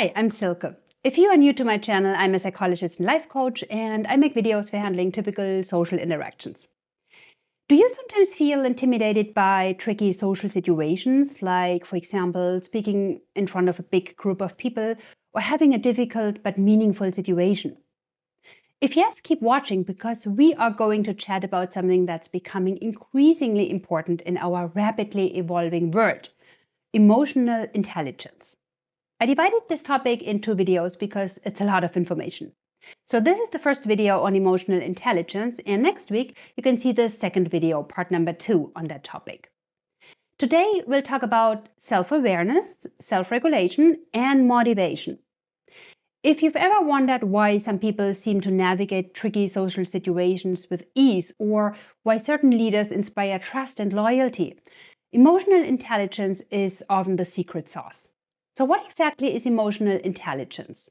Hi, I'm Silke. If you are new to my channel, I'm a psychologist and life coach, and I make videos for handling typical social interactions. Do you sometimes feel intimidated by tricky social situations, like, for example, speaking in front of a big group of people or having a difficult but meaningful situation? If yes, keep watching because we are going to chat about something that's becoming increasingly important in our rapidly evolving world: emotional intelligence. I divided this topic into videos because it's a lot of information. So this is the first video on emotional intelligence, and next week you can see the second video, part number 2 on that topic. Today we'll talk about self-awareness, self-regulation, and motivation. If you've ever wondered why some people seem to navigate tricky social situations with ease, or why certain leaders inspire trust and loyalty, emotional intelligence is often the secret sauce. So, what exactly is emotional intelligence?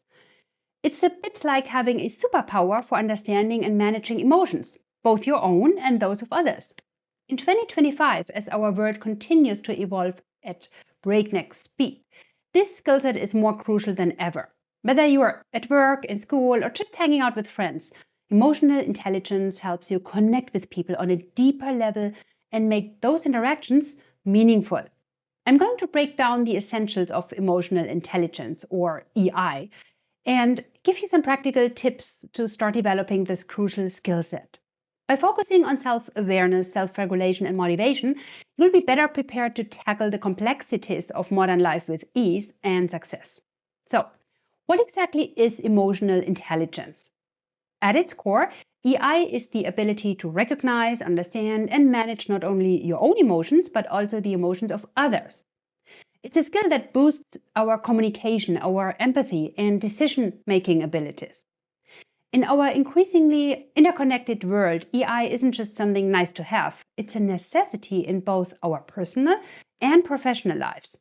It's a bit like having a superpower for understanding and managing emotions, both your own and those of others. In 2025, as our world continues to evolve at breakneck speed, this skill set is more crucial than ever. Whether you are at work, in school, or just hanging out with friends, emotional intelligence helps you connect with people on a deeper level and make those interactions meaningful. I'm going to break down the essentials of emotional intelligence, or EI, and give you some practical tips to start developing this crucial skill set. By focusing on self-awareness, self-regulation, and motivation, you'll be better prepared to tackle the complexities of modern life with ease and success. So, what exactly is emotional intelligence? At its core, EI is the ability to recognize, understand, and manage not only your own emotions, but also the emotions of others. It's a skill that boosts our communication, our empathy, and decision making abilities. In our increasingly interconnected world, EI isn't just something nice to have, it's a necessity in both our personal and professional lives.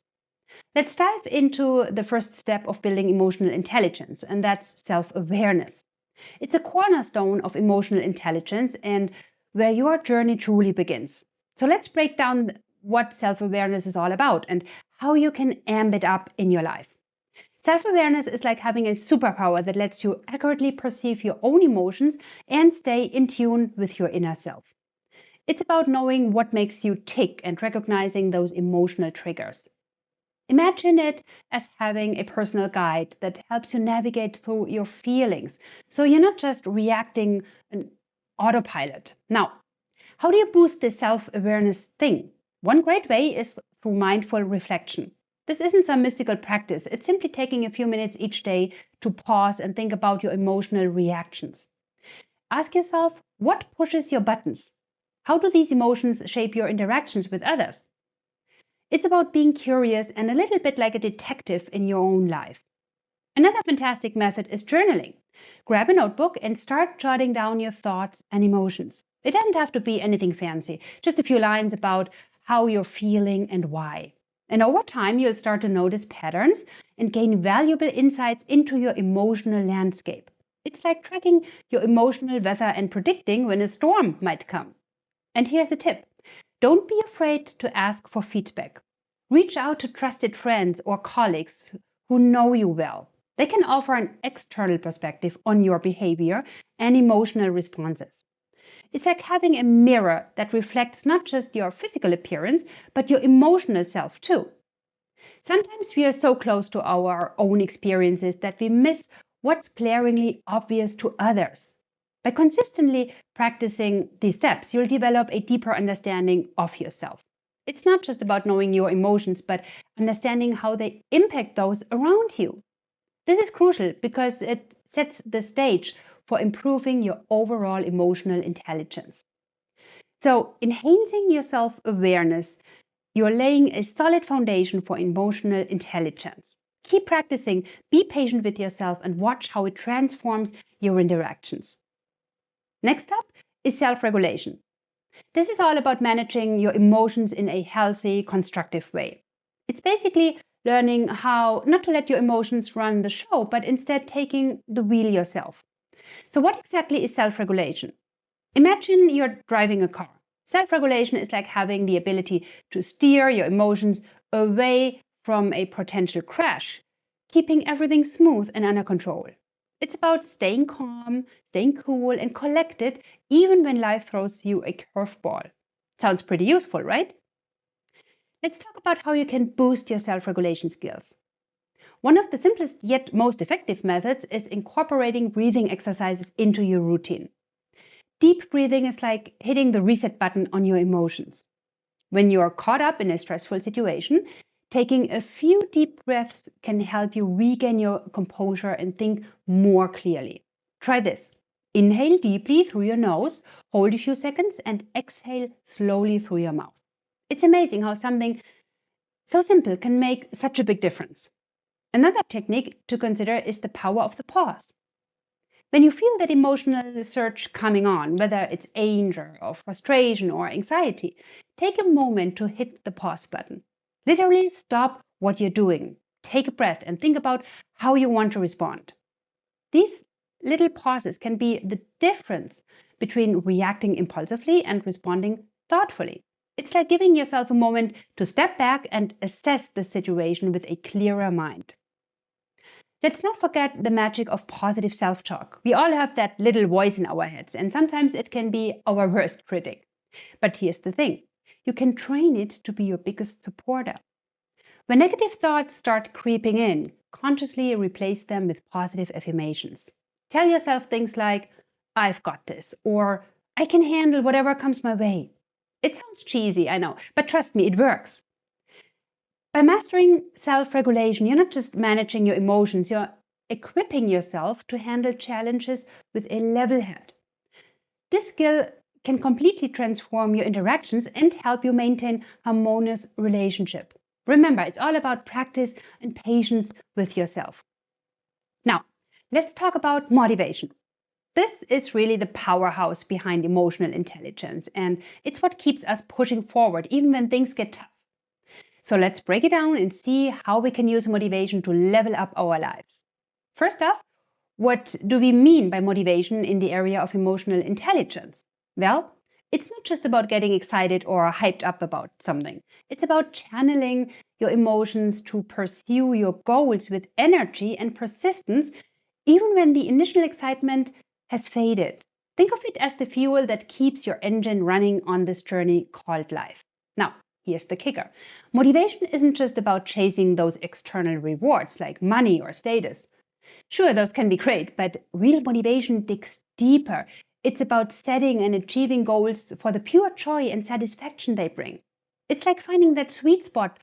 Let's dive into the first step of building emotional intelligence, and that's self awareness. It's a cornerstone of emotional intelligence and where your journey truly begins. So let's break down what self awareness is all about and how you can amp it up in your life. Self awareness is like having a superpower that lets you accurately perceive your own emotions and stay in tune with your inner self. It's about knowing what makes you tick and recognizing those emotional triggers. Imagine it as having a personal guide that helps you navigate through your feelings, so you're not just reacting on autopilot. Now, how do you boost this self awareness thing? One great way is through mindful reflection. This isn't some mystical practice, it's simply taking a few minutes each day to pause and think about your emotional reactions. Ask yourself, what pushes your buttons? How do these emotions shape your interactions with others? It's about being curious and a little bit like a detective in your own life. Another fantastic method is journaling. Grab a notebook and start jotting down your thoughts and emotions. It doesn't have to be anything fancy, just a few lines about how you're feeling and why. And over time, you'll start to notice patterns and gain valuable insights into your emotional landscape. It's like tracking your emotional weather and predicting when a storm might come. And here's a tip: don't be afraid to ask for feedback. Reach out to trusted friends or colleagues who know you well. They can offer an external perspective on your behavior and emotional responses. It's like having a mirror that reflects not just your physical appearance, but your emotional self too. Sometimes we are so close to our own experiences that we miss what's glaringly obvious to others. By consistently practicing these steps, you'll develop a deeper understanding of yourself. It's not just about knowing your emotions, but understanding how they impact those around you. This is crucial because it sets the stage for improving your overall emotional intelligence. So, enhancing your self awareness, you're laying a solid foundation for emotional intelligence. Keep practicing, be patient with yourself, and watch how it transforms your interactions. Next up is self regulation. This is all about managing your emotions in a healthy, constructive way. It's basically learning how not to let your emotions run the show, but instead taking the wheel yourself. So, what exactly is self regulation? Imagine you're driving a car. Self regulation is like having the ability to steer your emotions away from a potential crash. keeping everything smooth and under control. It's about staying calm, staying cool, and collected even when life throws you a curveball. Sounds pretty useful, right? Let's talk about how you can boost your self-regulation skills. One of the simplest yet most effective methods is incorporating breathing exercises into your routine. Deep breathing is like hitting the reset button on your emotions. When you're caught up in a stressful situation, taking a few deep breaths can help you regain your composure and think more clearly. Try this. Inhale deeply through your nose, hold a few seconds, and exhale slowly through your mouth. It's amazing how something so simple can make such a big difference. Another technique to consider is the power of the pause. When you feel that emotional surge coming on, whether it's anger or frustration or anxiety, take a moment to hit the pause button. Literally stop what you're doing, take a breath, and think about how you want to respond. These little pauses can be the difference between reacting impulsively and responding thoughtfully. It's like giving yourself a moment to step back and assess the situation with a clearer mind. Let's not forget the magic of positive self-talk. We all have that little voice in our heads, and sometimes it can be our worst critic. But here's the thing. You can train it to be your biggest supporter. When negative thoughts start creeping in, consciously replace them with positive affirmations. Tell yourself things like, I've got this, or I can handle whatever comes my way. It sounds cheesy, I know, but trust me, it works. By mastering self-regulation, you're not just managing your emotions, you're equipping yourself to handle challenges with a level head. This skill can completely transform your interactions and help you maintain harmonious relationship. Remember, it's all about practice and patience with yourself. Now, let's talk about motivation. This is really the powerhouse behind emotional intelligence, and it's what keeps us pushing forward even when things get tough. So let's break it down and see how we can use motivation to level up our lives. First off, what do we mean by motivation in the area of emotional intelligence? Well, it's not just about getting excited or hyped up about something. It's about channeling your emotions to pursue your goals with energy and persistence, even when the initial excitement has faded. Think of it as the fuel that keeps your engine running on this journey called life. Now, here's the kicker. Motivation isn't just about chasing those external rewards like money or status. Sure, those can be great, but real motivation digs deeper. It's about setting and achieving goals for the pure joy and satisfaction they bring. It's like finding that sweet spot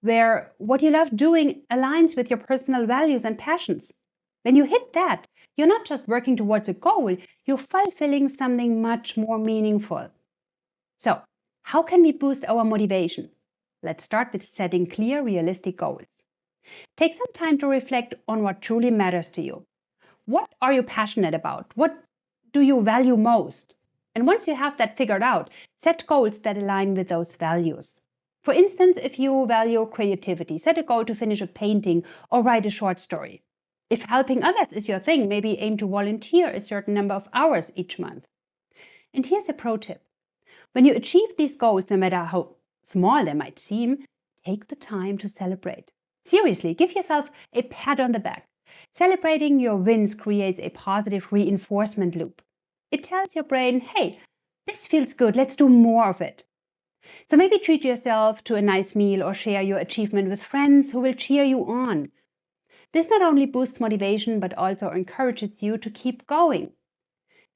where what you love doing aligns with your personal values and passions. When you hit that, you're not just working towards a goal, you're fulfilling something much more meaningful. So, how can we boost our motivation? Let's start with setting clear, realistic goals. Take some time to reflect on what truly matters to you. What are you passionate about? What do you value most? And once you have that figured out, set goals that align with those values. For instance, if you value creativity, set a goal to finish a painting or write a short story. If helping others is your thing, maybe aim to volunteer a certain number of hours each month. And here's a pro tip. When you achieve these goals, no matter how small they might seem, take the time to celebrate. Seriously, give yourself a pat on the back. Celebrating your wins creates a positive reinforcement loop. It tells your brain, hey, this feels good, let's do more of it. So maybe treat yourself to a nice meal or share your achievement with friends who will cheer you on. This not only boosts motivation, but also encourages you to keep going.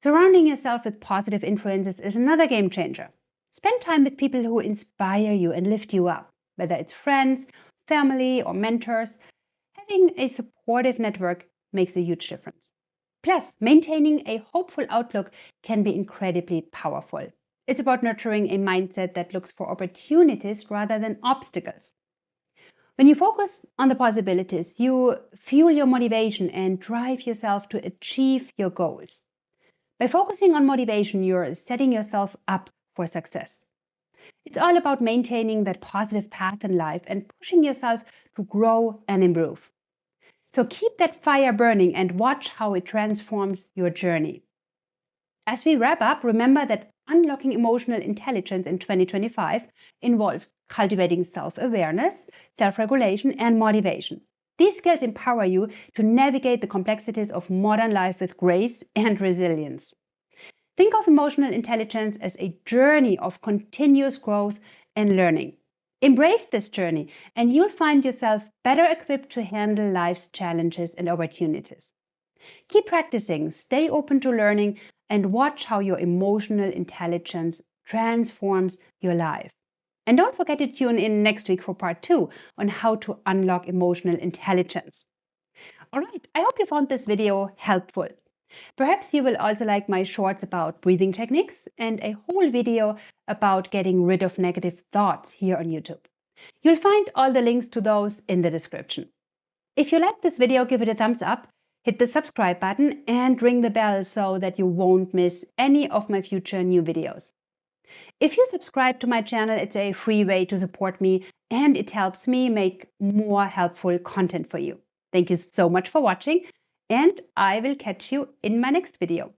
Surrounding yourself with positive influences is another game changer. Spend time with people who inspire you and lift you up, whether it's friends, family, or mentors. Having a supportive network makes a huge difference. Plus, maintaining a hopeful outlook can be incredibly powerful. It's about nurturing a mindset that looks for opportunities rather than obstacles. When you focus on the possibilities, you fuel your motivation and drive yourself to achieve your goals. By focusing on motivation, you're setting yourself up for success. It's all about maintaining that positive path in life and pushing yourself to grow and improve. So keep that fire burning and watch how it transforms your journey. As we wrap up, remember that unlocking emotional intelligence in 2025 involves cultivating self-awareness, self-regulation, and motivation. These skills empower you to navigate the complexities of modern life with grace and resilience. Think of emotional intelligence as a journey of continuous growth and learning. Embrace this journey, and you'll find yourself better equipped to handle life's challenges and opportunities. Keep practicing, stay open to learning, and watch how your emotional intelligence transforms your life. And don't forget to tune in next week for part 2 on how to unlock emotional intelligence. All right, I hope you found this video helpful. Perhaps you will also like my shorts about breathing techniques and a whole video about getting rid of negative thoughts here on YouTube. You'll find all the links to those in the description. If you like this video, give it a thumbs up, hit the subscribe button and ring the bell so that you won't miss any of my future new videos. If you subscribe to my channel, it's a free way to support me and it helps me make more helpful content for you. Thank you so much for watching, and I will catch you in my next video.